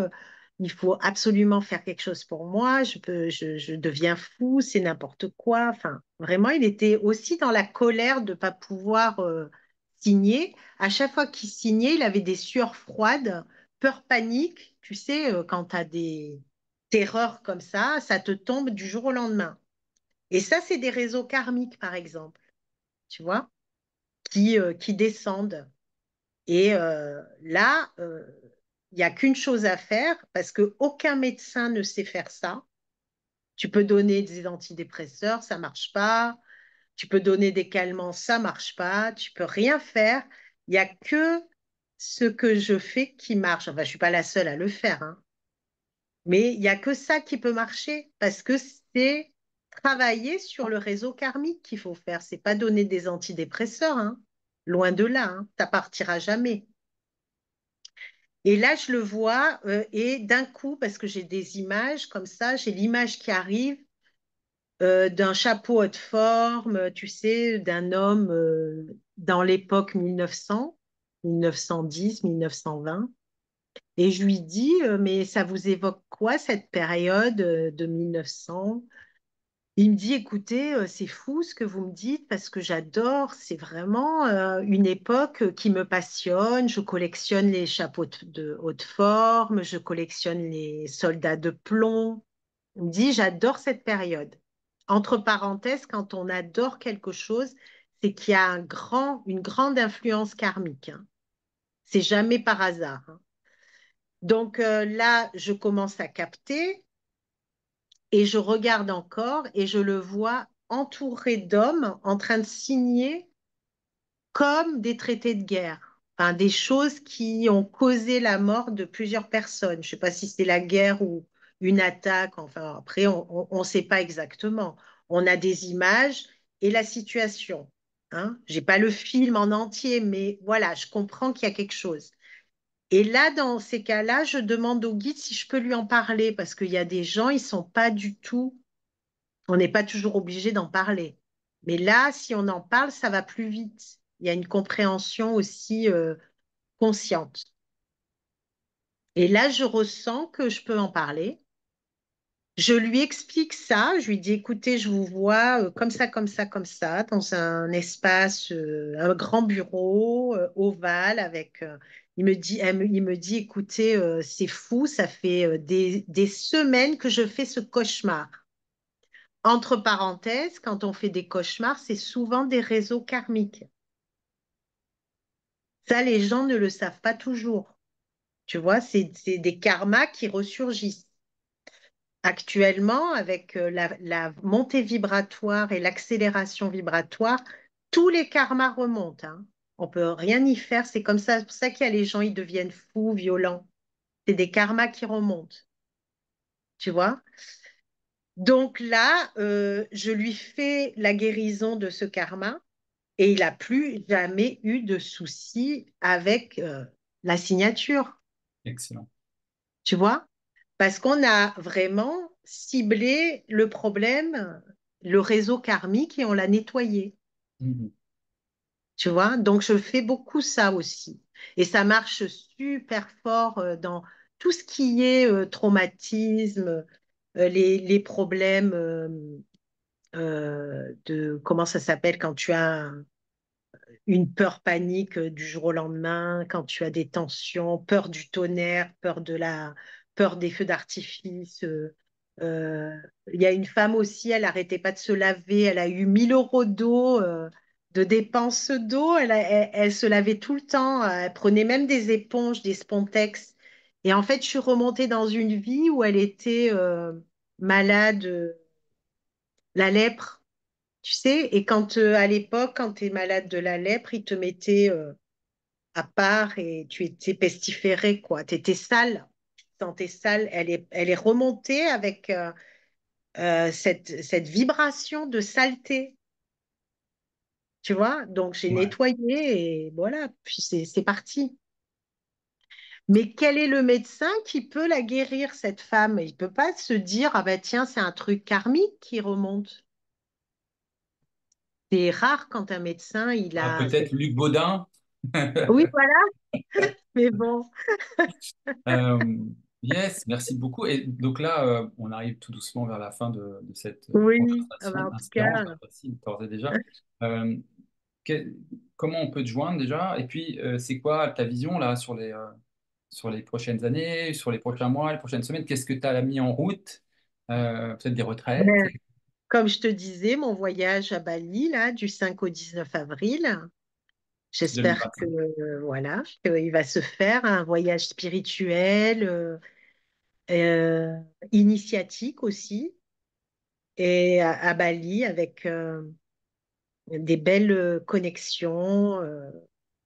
il faut absolument faire quelque chose pour moi, je deviens fou, c'est n'importe quoi. Enfin, vraiment, il était aussi dans la colère de ne pas pouvoir signer. À chaque fois qu'il signait, il avait des sueurs froides, peur, panique. Tu sais, quand tu as des terreurs comme ça te tombe du jour au lendemain. Et ça, c'est des réseaux karmiques, par exemple, tu vois, qui descendent. Et là, il n'y a qu'une chose à faire parce qu'aucun médecin ne sait faire ça. Tu peux donner des antidépresseurs, ça marche pas. Tu peux donner des calmants, ça marche pas. Tu peux rien faire. Il n'y a que ce que je fais qui marche. Enfin, je suis pas la seule à le faire, hein. Mais il n'y a que ça qui peut marcher parce que c'est travailler sur le réseau karmique qu'il faut faire. C'est pas donner des antidépresseurs, hein. Loin de là, hein. Ça partira jamais. Et là, je le vois, et d'un coup, parce que j'ai des images comme ça, j'ai l'image qui arrive d'un chapeau haute forme, tu sais, d'un homme dans l'époque 1900, 1910, 1920. Et je lui dis, mais ça vous évoque quoi cette période de 1900? Il me dit, écoutez, c'est fou ce que vous me dites parce que j'adore, c'est vraiment une époque qui me passionne. Je collectionne les chapeaux de haute forme, je collectionne les soldats de plomb. Il me dit, j'adore cette période. Entre parenthèses, quand on adore quelque chose, c'est qu'il y a une grande influence karmique, hein. C'est jamais par hasard, hein. Donc là, je commence à capter. Et je regarde encore et je le vois entouré d'hommes en train de signer comme des traités de guerre, enfin, des choses qui ont causé la mort de plusieurs personnes. Je ne sais pas si c'est la guerre ou une attaque, enfin après on ne sait pas exactement. On a des images et la situation, hein. Je n'ai pas le film en entier, mais voilà, je comprends qu'il y a quelque chose. Et là, dans ces cas-là, je demande au guide si je peux lui en parler parce qu'il y a des gens, ils sont pas du tout, on n'est pas toujours obligé d'en parler. Mais là, si on en parle, ça va plus vite. Il y a une compréhension aussi consciente. Et là, je ressens que je peux en parler. Je lui explique ça. Je lui dis, écoutez, je vous vois comme ça, comme ça, comme ça, dans un espace, un grand bureau ovale avec. Il me dit, écoutez, c'est fou, ça fait des semaines que je fais ce cauchemar. Entre parenthèses, quand on fait des cauchemars, c'est souvent des réseaux karmiques. Ça, les gens ne le savent pas toujours. Tu vois, c'est des karmas qui ressurgissent. Actuellement, avec la montée vibratoire et l'accélération vibratoire, tous les karmas remontent, hein. On peut rien y faire. C'est pour ça qu'il y a les gens, ils deviennent fous, violents. C'est des karmas qui remontent, tu vois. Donc là, je lui fais la guérison de ce karma et il n'a plus jamais eu de soucis avec la signature, Excellent. tu vois. Parce qu'on a vraiment ciblé le problème, le réseau karmique et on l'a nettoyé, Mhm. tu vois. Donc je fais beaucoup ça aussi. Et ça marche super fort dans tout ce qui est traumatisme, les problèmes comment ça s'appelle quand tu as une peur panique du jour au lendemain, quand tu as des tensions, peur du tonnerre, peur des feux d'artifice. Euh, il y a une femme aussi, elle n'arrêtait pas de se laver, elle a eu 1 000 € d'eau, de dépenses d'eau, elle se lavait tout le temps, elle prenait même des éponges, des Spontex. Et en fait, je suis remontée dans une vie où elle était malade, la lèpre. Tu sais, et quand à l'époque, quand tu es malade de la lèpre, ils te mettaient à part et tu étais pestiféré, quoi. Tu étais sale, tu te sentais sale. Elle est remontée avec cette vibration de saleté, tu vois. Donc j'ai Ouais. nettoyé et voilà, puis c'est parti. Mais quel est le médecin qui peut la guérir, cette femme? Il peut pas se dire, ah ben tiens, c'est un truc karmique qui remonte. C'est rare quand un médecin, il Ah, a peut-être Luc Baudin. Oui, voilà, mais bon. Euh, yes, merci beaucoup. Et donc là, on arrive tout doucement vers la fin de cette Oui, ah ben, conversation en tout cas, inspirante, hein, facile, d'ores et déjà. Euh, que- Comment on peut te joindre déjà? Et puis, c'est quoi ta vision là sur les prochaines années, sur les prochains mois, les prochaines semaines? Qu'est-ce que tu as mis en route? Peut-être des retraites? ben, comme je te disais, mon voyage à Bali, là, du 5 au 19 avril, j'espère que 2025. voilà, qu'il va se faire un voyage spirituel, euh, initiatique aussi, et à Bali avec des belles connexions.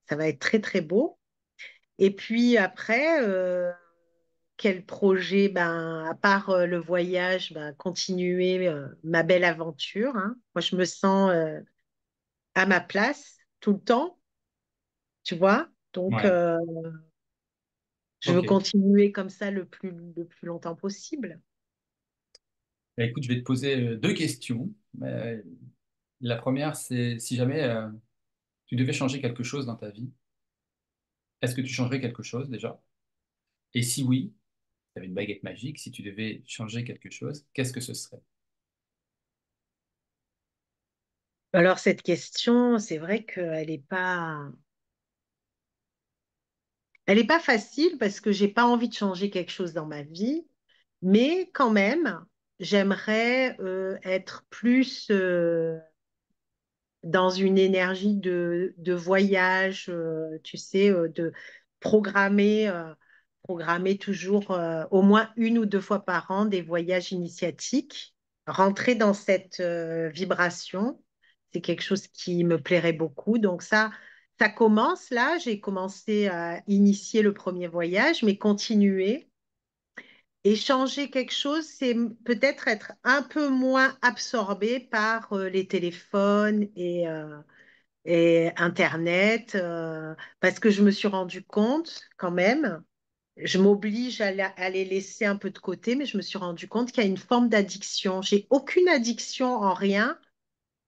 Ça va être très très beau. Et puis après, quel projet, ben, à part le voyage, ben, continuer ma belle aventure, hein. Moi, je me sens à ma place tout le temps, tu vois. Donc, Ouais, je veux ok. continuer comme ça le plus longtemps possible. Bah, écoute, je vais te poser deux questions. La première, c'est si jamais tu devais changer quelque chose dans ta vie, est-ce que tu changerais quelque chose déjà? Et si oui, tu avais une baguette magique, si tu devais changer quelque chose, qu'est-ce que ce serait? Alors, cette question, c'est vrai elle est pas facile parce que j'ai pas envie de changer quelque chose dans ma vie, mais quand même, j'aimerais être plus dans une énergie de voyage, tu sais, de programmer, programmer toujours au moins 1 ou 2 fois par an des voyages initiatiques. Rentrer dans cette vibration, c'est quelque chose qui me plairait beaucoup. Donc ça commence là. J'ai commencé à initier le premier voyage, mais continuer. Et changer quelque chose, c'est peut-être être un peu moins absorbé par les téléphones et Internet, parce que je me suis rendu compte quand même, je m'oblige à les laisser un peu de côté, mais je me suis rendu compte qu'il y a une forme d'addiction. J'ai aucune addiction en rien,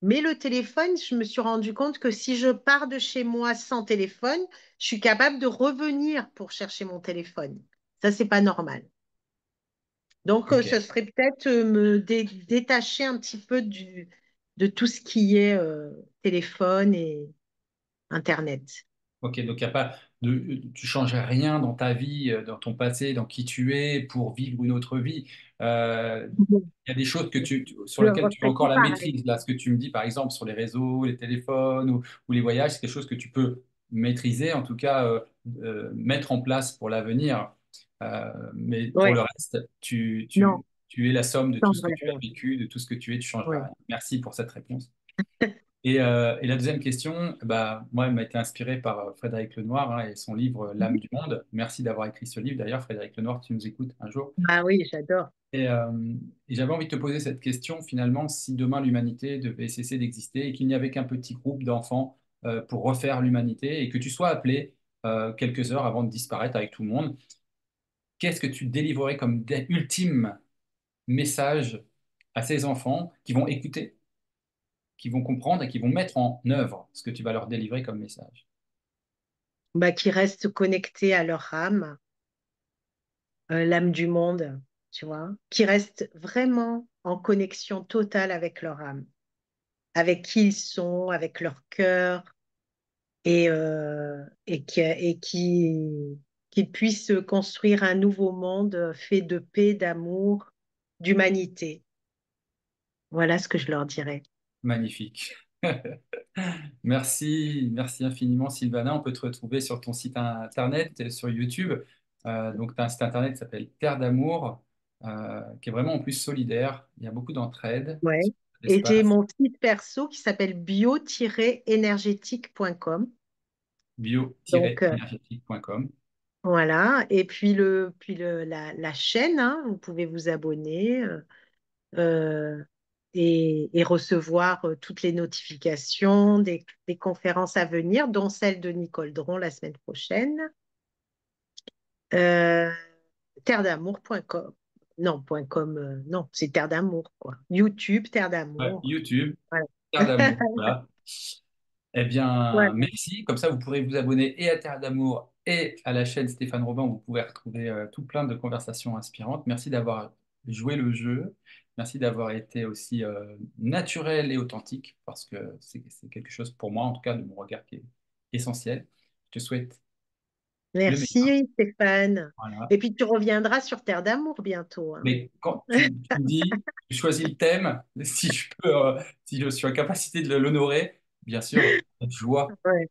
mais le téléphone, je me suis rendu compte que si je pars de chez moi sans téléphone, je suis capable de revenir pour chercher mon téléphone. Ça, c'est pas normal. Donc, Ok, ce serait peut-être me détacher un petit peu de tout ce qui est téléphone et Internet. ok, donc il n'y a pas tu changerais rien dans ta vie, dans ton passé, dans qui tu es pour vivre une autre vie. Euh, il y a des choses sur Je lesquelles tu as referai encore tout la pareil. maîtrise. Là, ce que tu me dis, par exemple, sur les réseaux, les téléphones ou les voyages, c'est quelque chose que tu peux maîtriser, en tout cas mettre en place pour l'avenir. Mais pour Ouais, le reste, non, tu es la somme de je tout ce que changerai tu as rien. vécu, de tout ce que tu es, tu changeras Ouais. rien. Merci pour cette réponse. Et la deuxième question, bah, moi, elle m'a été inspirée par Frédéric Lenoir, hein, et son livre L'âme du monde. Merci d'avoir écrit ce livre. D'ailleurs, Frédéric Lenoir, tu nous écoutes un jour. Ah oui, j'adore. Et, euh, et j'avais envie de te poser cette question, finalement, si demain l'humanité devait cesser d'exister et qu'il n'y avait qu'un petit groupe d'enfants pour refaire l'humanité et que tu sois appelé quelques heures avant de disparaître avec tout le monde, qu'est-ce que tu délivrerais comme ultime message à ces enfants qui vont écouter, qui vont comprendre et qui vont mettre en œuvre ce que tu vas leur délivrer comme message? Bah, qui restent connectés à leur âme, l'âme du monde, tu vois, qui restent vraiment en connexion totale avec leur âme, avec qui ils sont, avec leur cœur, et qu'ils puissent construire un nouveau monde fait de paix, d'amour, d'humanité. Voilà ce que je leur dirais. Magnifique. Merci infiniment Sylvana. On peut te retrouver sur ton site internet, et sur YouTube. Donc, tu as un site internet qui s'appelle Terre d'amour, qui est vraiment en plus solidaire. Il y a beaucoup d'entraide, Ouais. Et j'ai d'espace, mon site perso qui s'appelle bio-énergétique.com. Donc, bio-énergétique.com. voilà. Et puis, la chaîne, hein, vous pouvez vous abonner euh, et recevoir toutes les notifications des conférences à venir, dont celle de Nicole Dron la semaine prochaine. Euh, terre-d'amour.com. Non, .com, non, c'est Terre d'Amour, quoi. YouTube, Terre Ouais, d'Amour. YouTube, Voilà. Terre d'amour. Voilà. Eh bien, Voilà. merci. Comme ça, vous pourrez vous abonner et à Terre d'amour et à la chaîne Stéphane Robin, où vous pouvez retrouver tout plein de conversations inspirantes. Merci d'avoir joué le jeu. Merci d'avoir été aussi naturel et authentique, parce que c'est quelque chose pour moi, en tout cas, de mon regard qui est essentiel. Je te souhaite le meilleur. Merci, Stéphane. Voilà. Et puis, tu reviendras sur Terre d'Amour bientôt, hein. Mais quand tu me dis, tu choisis le thème, si je peux, si je suis en capacité de l'honorer, bien sûr, avec joie. Ouais,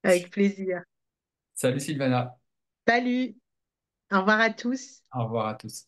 avec plaisir. Salut Sylvana. Salut, au revoir à tous. Au revoir à tous.